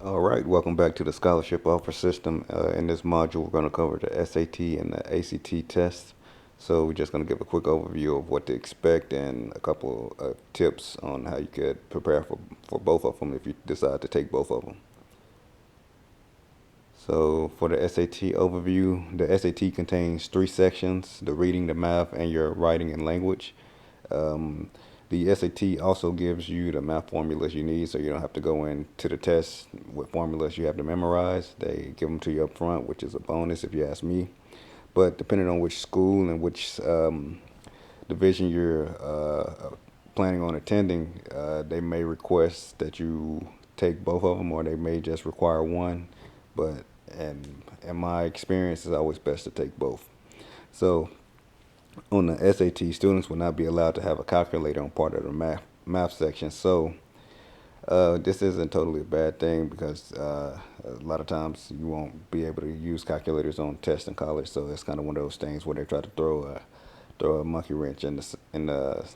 All right, welcome back to the scholarship offer system. In this module, we're going to cover the SAT and the ACT tests. So we're just going to give a quick overview of what to expect and a couple of tips on how you could prepare for both of them if you decide to take both of them. So for the SAT overview, the SAT contains three sections: the reading, the math, and your writing and language. Um, the SAT also gives you the math formulas you need, so you don't have to go into the test with formulas you have to memorize. They give them to you up front, which is a bonus if you ask me. But depending on which school and which division you're planning on attending, they may request that you take both of them, or they may just require one. But in my experience, it's always best to take both. So on the SAT, students will not be allowed to have a calculator on part of the math section. So this isn't totally a bad thing because a lot of times you won't be able to use calculators on tests in college. So it's kind of one of those things where they try to throw a monkey wrench in the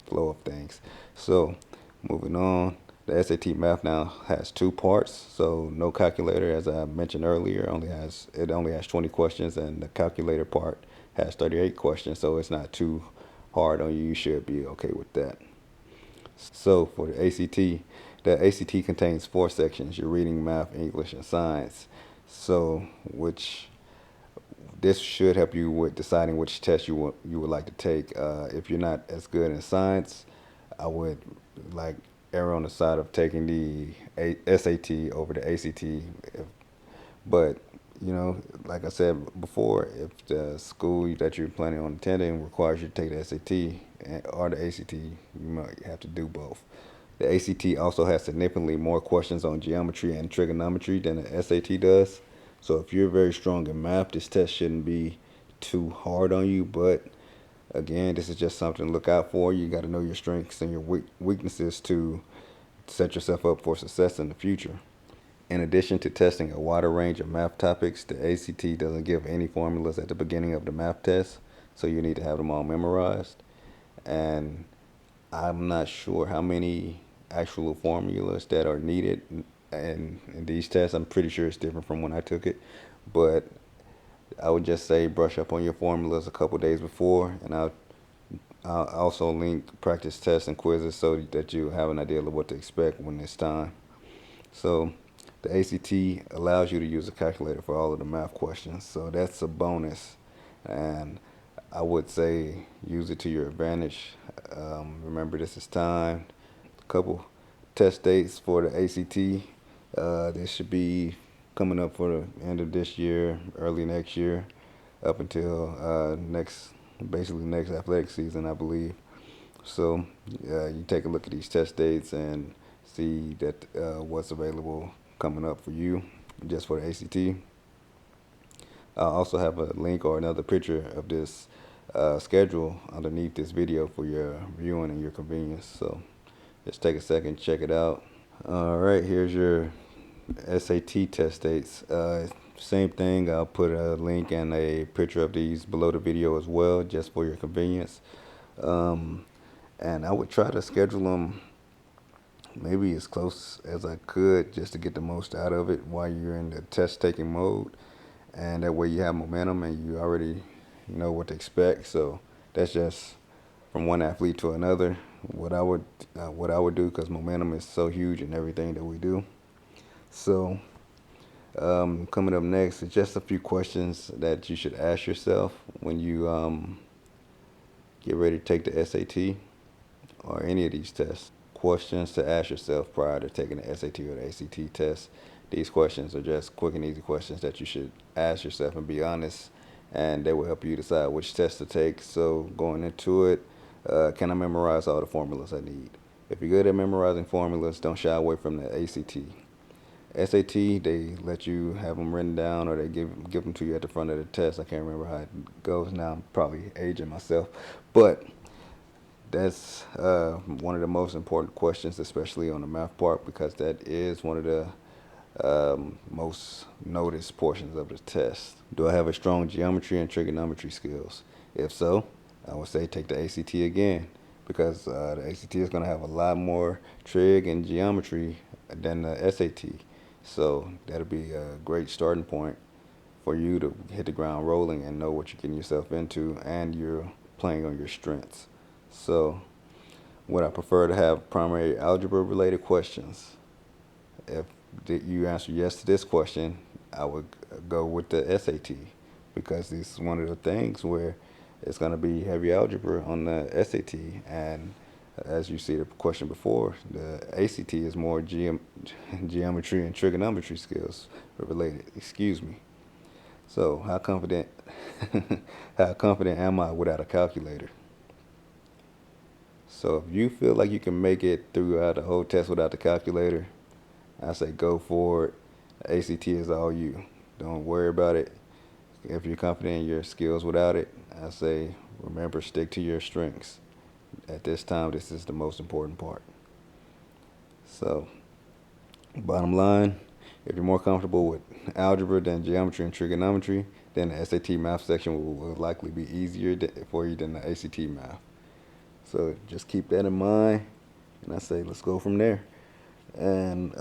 flow of things. So moving on, the SAT math now has two parts. So no calculator, as I mentioned earlier, only has 20 questions, and the calculator part has 38 questions. So it's not too hard on you. You should be okay with that. So for the ACT contains four sections: your reading, math, English, and science. So which this should help you with deciding which test you would like to take. If you're not as good in science, I would like err on the side of taking the SAT over the ACT. But like I said before, if the school that you're planning on attending requires you to take the SAT or the ACT, you might have to do both. The ACT also has significantly more questions on geometry and trigonometry than the SAT does. So if you're very strong in math, this test shouldn't be too hard on you. But again, this is just something to look out for. You got to know your strengths and your weaknesses to set yourself up for success in the future. In addition to testing a wider range of math topics, the ACT doesn't give any formulas at the beginning of the math test, so you need to have them all memorized. And I'm not sure how many actual formulas that are needed in these tests. I'm pretty sure it's different from when I took it, but I would just say brush up on your formulas a couple days before, and I'll also link practice tests and quizzes so that you have an idea of what to expect when it's time. So the ACT allows you to use a calculator for all of the math questions, so that's a bonus. And I would say use it to your advantage. Remember, this is time. A couple test dates for the ACT. This should be coming up for the end of this year, early next year, up until basically next athletic season, I believe. So you take a look at these test dates and see that what's available coming up for you just for the ACT. I'll also have a link or another picture of this schedule underneath this video for your viewing and your convenience. So just take a second, check it out. All right, here's your SAT test dates. Same thing, I'll put a link and a picture of these below the video as well, just for your convenience. And I would try to schedule them maybe as close as I could just to get the most out of it while you're in the test taking mode. And that way you have momentum and you already know what to expect. So that's just from one athlete to another what I would do, because momentum is so huge in everything that we do. So coming up next is just a few questions that you should ask yourself when you get ready to take the SAT or any of these tests. Questions to ask yourself prior to taking the SAT or the ACT test. These questions are just quick and easy questions that you should ask yourself and be honest, and they will help you decide which test to take. So going into it, can I memorize all the formulas I need? If you're good at memorizing formulas, don't shy away from the ACT. SAT, they let you have them written down, or they give them to you at the front of the test. I can't remember how it goes now. I'm probably aging myself, but that's one of the most important questions, especially on the math part, because that is one of the most noticed portions of the test. Do I have a strong geometry and trigonometry skills? If so, I would say take the ACT again, because the ACT is going to have a lot more trig and geometry than the SAT. So that'll be a great starting point for you to hit the ground rolling and know what you're getting yourself into, and you're playing on your strengths. So would I prefer to have primary algebra related questions? If you answer yes to this question, I would go with the SAT, because this is one of the things where it's going to be heavy algebra on the SAT, and as you see the question before, the ACT is more geometry and trigonometry skills related. Excuse me. So how confident, how confident am I without a calculator? So if you feel like you can make it throughout the whole test without the calculator, I say go for it. ACT is all you. Don't worry about it. If you're confident in your skills without it, I say remember, stick to your strengths. At this time, this is the most important part. So, bottom line, if you're more comfortable with algebra than geometry and trigonometry, then the SAT math section will likely be easier for you than the ACT math. So just keep that in mind, and I say let's go from there. And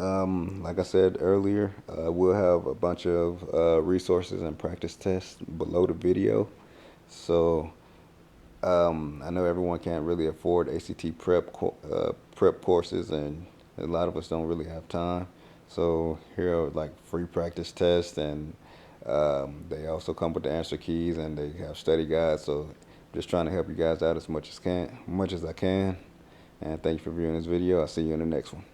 like I said earlier, we'll have a bunch of resources and practice tests below the video. So I know everyone can't really afford ACT prep courses, and a lot of us don't really have time. So here are like free practice tests, and they also come with the answer keys, and they have study guides. So just trying to help you guys out as much as I can. And thank you for viewing this video. I'll see you in the next one.